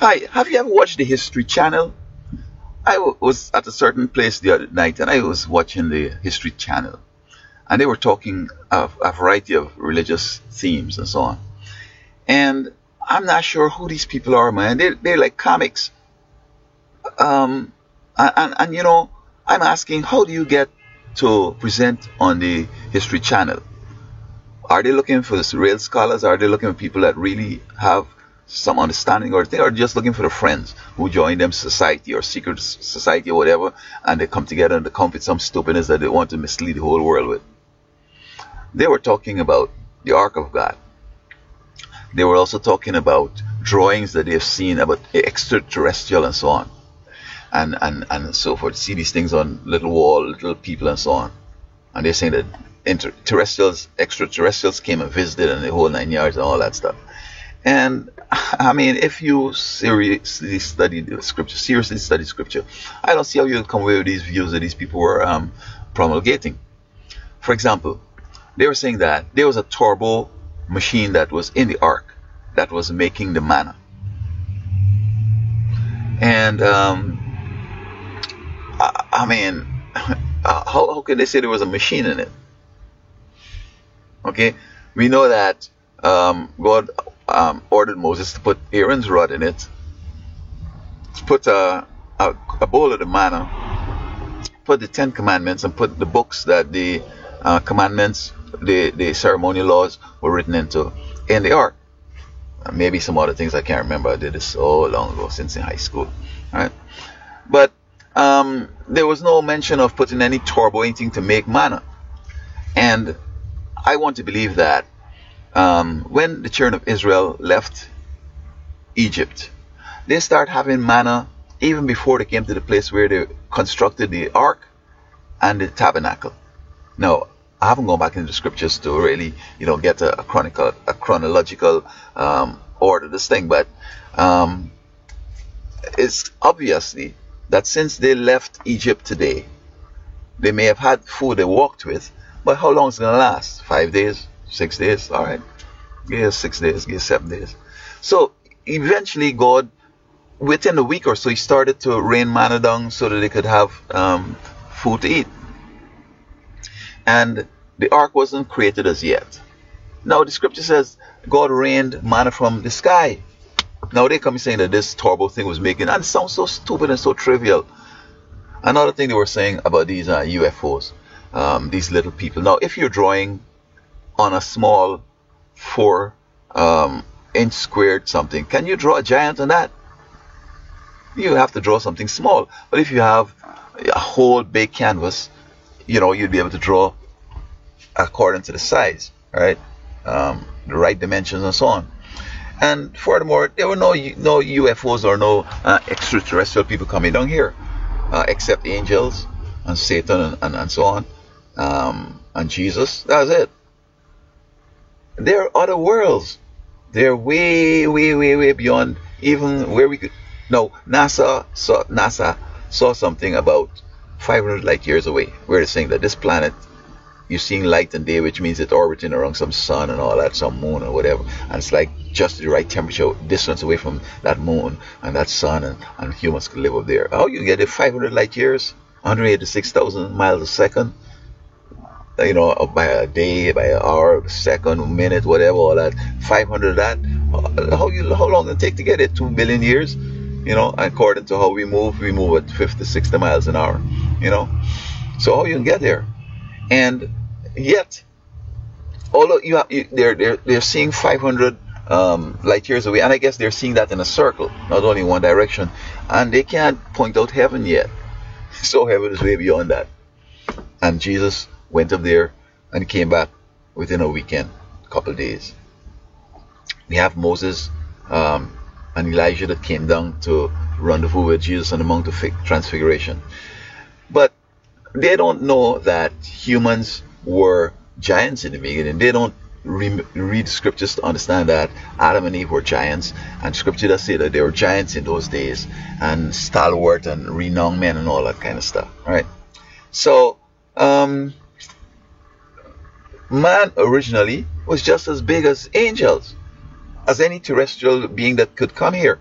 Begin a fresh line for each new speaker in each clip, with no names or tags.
Hi, have you ever watched the History Channel? Was at a certain place the other night and I was watching the History Channel and they were talking of a variety of religious themes and so on. And I'm not sure who these people are, man. They're like comics. Um, and I'm asking, how do you get to present on the History Channel? Are they looking for the real scholars? Are they looking for people that really have some understanding, or they are just looking for the friends who join them society or secret society or whatever, and they come together and they come with some stupidness that they want to mislead the whole world with? They were talking about the Ark of God. They were also talking about drawings that they've seen about extraterrestrial and so on, and so forth. See these things on little wall, little people and so on. And they're saying that extraterrestrials came and visited and the whole 9 yards and all that stuff. And I mean, if you seriously study scripture, I don't see how you'll come away with these views that these people were promulgating. For example, they were saying that there was a turbo machine that was in the ark that was making the manna. And I mean, how can they say there was a machine in it? Okay, we know that God ordered Moses to put Aaron's rod in it, to put a bowl of the manna, put the 10 Commandments, and put the books that the commandments, the ceremonial laws were written into in the ark. Maybe some other things I can't remember. I did this so long ago, since in high school. All right, but there was no mention of putting any turbo anything to make manna. And I want to believe that when the children of Israel left Egypt, they start having manna even before they came to the place where they constructed the ark and the tabernacle. Now, I haven't gone back into the scriptures to really, get a chronological order of this thing, but it's obviously that since they left Egypt today, they may have had food they walked with, but how long is it going to last? 5 days? 6 days? All right. Give us 6 days. Give us 7 days. So eventually God, within a week or so, he started to rain manna down so that they could have food to eat. And the ark wasn't created as yet. Now the scripture says God rained manna from the sky. Now they come saying that this turbo thing was making, and it sounds so stupid and so trivial. Another thing they were saying about these UFOs, these little people. Now, if you're drawing on a small 4-inch squared something, can you draw a giant on that? You have to draw something small. But if you have a whole big canvas, you'd be able to draw according to the size, right? The right dimensions and so on. And furthermore, there were no UFOs or no extraterrestrial people coming down here, except angels and Satan and so on, and Jesus. That's it. There are other worlds. They're way, way, way, way beyond even where we could. No, NASA saw something about 500 light years away, where they're saying that this planet, you're seeing light and day, which means it's orbiting around some sun and all that, some moon or whatever, and it's like just the right temperature distance away from that moon and that sun, and humans could live up there. How you get it? 500 light years, 186,000 miles a second, by a day, by an hour, a second, a minute, whatever, all that. 500 of that. How long does it take to get it? 2 billion years. According to how we move at 50, 60 miles an hour. So how you can get there? And yet, although they're seeing 500 light years away, and I guess they're seeing that in a circle, not only one direction, and they can't point out heaven yet. So heaven is way beyond that. And Jesus went up there and came back within a weekend, a couple of days. We have Moses and Elijah that came down to rendezvous with Jesus on the Mount of Transfiguration. But they don't know that humans were giants in the beginning. They don't read the scriptures to understand that Adam and Eve were giants, and scripture does say that they were giants in those days, and stalwart and renowned men and all that kind of stuff. All right. So man originally was just as big as angels, as any terrestrial being that could come here.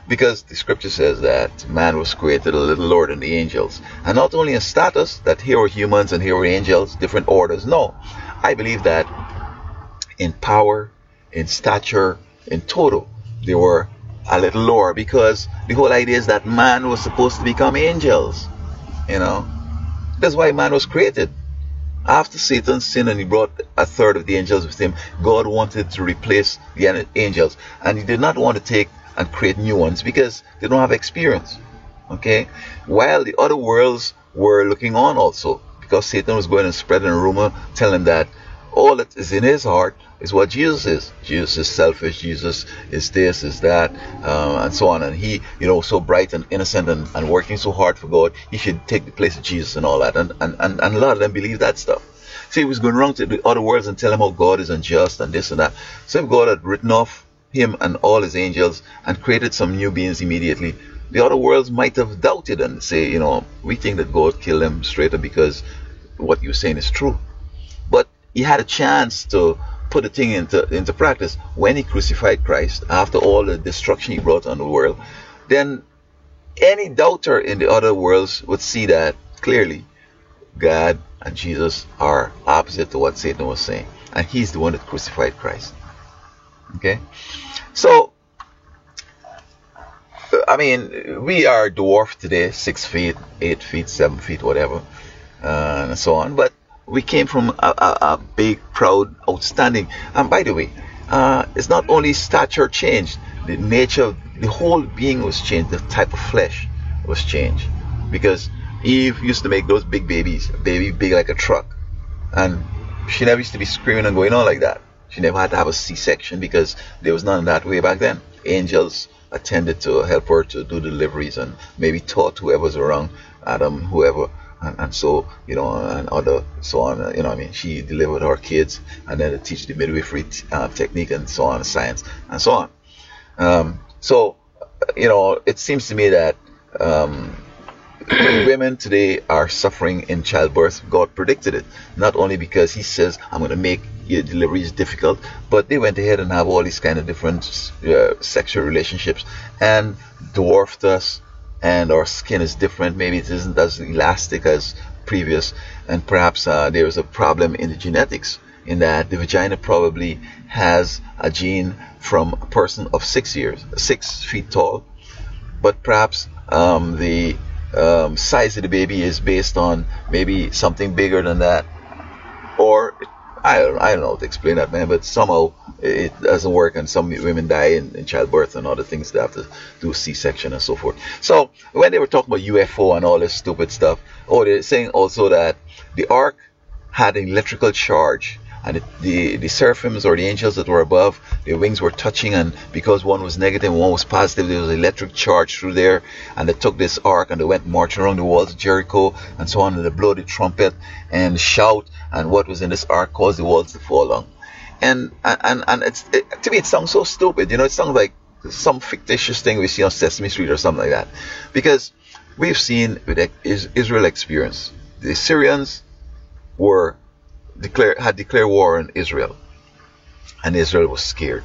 Because the scripture says that man was created a little lower than the angels. And not only in status, that here were humans and here were angels, different orders. No. I believe that in power, in stature, in total, they were a little lower, because the whole idea is that man was supposed to become angels. You know? That's why man was created. After Satan sinned and he brought a third of the angels with him, God wanted to replace the angels. And he did not want to take and create new ones because they don't have experience. Okay? While the other worlds were looking on also, because Satan was going and spreading a rumor telling that all that is in his heart is what Jesus is. Jesus is selfish, Jesus is this, is that, and so on. And he, so bright and innocent and working so hard for God, he should take the place of Jesus and all that. And a lot of them believe that stuff. See, he was going around to the other worlds and tell them how God is unjust and this and that. So if God had written off him and all his angels and created some new beings immediately, the other worlds might have doubted and say, we think that God killed them straight up because what you're saying is true. But he had a chance to put the thing into practice when he crucified Christ after all the destruction he brought on the world. Then any doubter in the other worlds would see that clearly God and Jesus are opposite to what Satan was saying, and he's the one that crucified Christ. Okay, so I mean, we are dwarfed today, 6 feet, 8 feet, 7 feet, whatever, and so on, but we came from a big, proud, outstanding. And by the way, it's not only stature changed, the nature of the whole being was changed, the type of flesh was changed. Because Eve used to make those big babies, a baby big like a truck. And she never used to be screaming and going on like that. She never had to have a C-section because there was none of that way back then. Angels attended to help her to do deliveries and maybe taught whoever was around, Adam, whoever. And so, and other, so on, she delivered her kids and then teach the midwifery technique and so on, science and so on. So, it seems to me that women today are suffering in childbirth. God predicted it, not only because he says, I'm going to make your deliveries difficult, but they went ahead and have all these kind of different sexual relationships and dwarfed us. And our skin is different. Maybe it isn't as elastic as previous. And perhaps there is a problem in the genetics, in that the vagina probably has a gene from a person of 6 feet tall. But perhaps the size of the baby is based on maybe something bigger than that. Or I don't know how to explain that, man, but somehow it doesn't work, and some women die in childbirth and other things. They have to do C-section and so forth. So when they were talking about UFO and all this stupid stuff, they're saying also that the ark had an electrical charge, and the seraphims or the angels that were above, their wings were touching, and because one was negative and one was positive, there was an electric charge through there, and they took this ark and they went marching around the walls of Jericho and so on, and they blow the trumpet and shout, and what was in this ark caused the walls to fall down. And to me it sounds so stupid. It sounds like some fictitious thing we see on Sesame Street or something like that, because we've seen with Israel experience, the Syrians had declared war on Israel, and Israel was scared.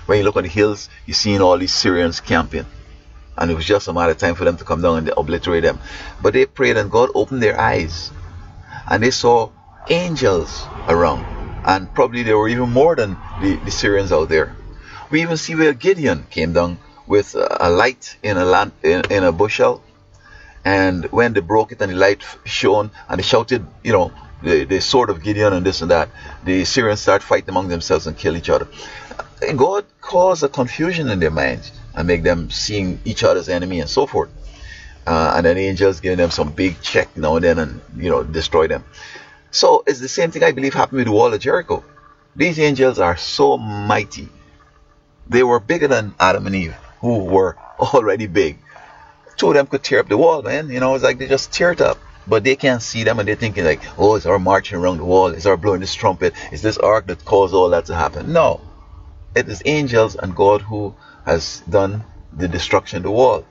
When you look on the hills, you're seeing all these Syrians camping, and it was just a matter of time for them to come down and obliterate them. But they prayed, and God opened their eyes, and they saw angels around, and probably there were even more than the Syrians out there. We even see where Gideon came down with a light in a bushel, and when they broke it and the light shone, and they shouted, the sword of Gideon and this and that, the Syrians start fighting among themselves and kill each other. And God caused a confusion in their minds and make them seeing each other's enemy and so forth. And then the angels giving them some big check now and then and destroy them. So it's the same thing I believe happened with the wall of Jericho. These angels are so mighty. They were bigger than Adam and Eve, who were already big. Two of them could tear up the wall, man. It's like they just tear it up. But they can't see them, and they're thinking like, oh, it's our marching around the wall, it's our blowing this trumpet, it's this ark that caused all that to happen. No. It is angels and God who has done the destruction of the wall.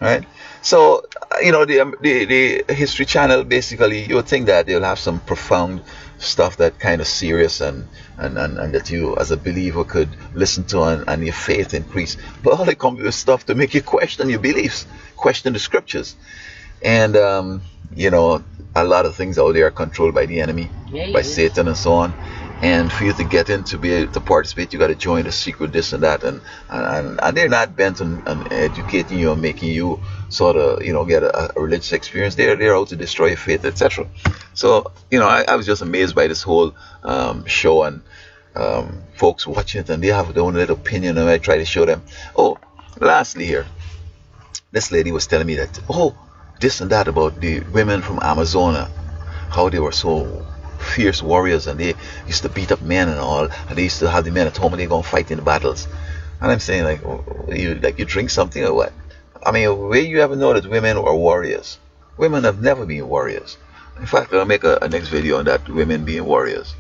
right? So the History Channel, basically you would think that they'll have some profound stuff that kind of serious and that you as a believer could listen to and your faith increase. But all they come with is stuff to make you question your beliefs, question the scriptures, and a lot of things out there are controlled by the enemy, by Satan and so on. And for you to get in, to be able to participate, you got to join the secret this and that, and they're not bent on educating you and making you sort of get a religious experience. They're out to destroy your faith, etc. So I was just amazed by this whole show, and folks watching it, and they have their own little opinion, and I try to show them. Oh, lastly here, this lady was telling me that this and that about the women from Amazonia, how they were so fierce warriors, and they used to beat up men and all, and they used to have the men at home and they go and fight in the battles. And I'm saying, you drink something or what? I mean, where you ever know that women are warriors? Women have never been warriors. In fact, I'll make a next video on that, women being warriors.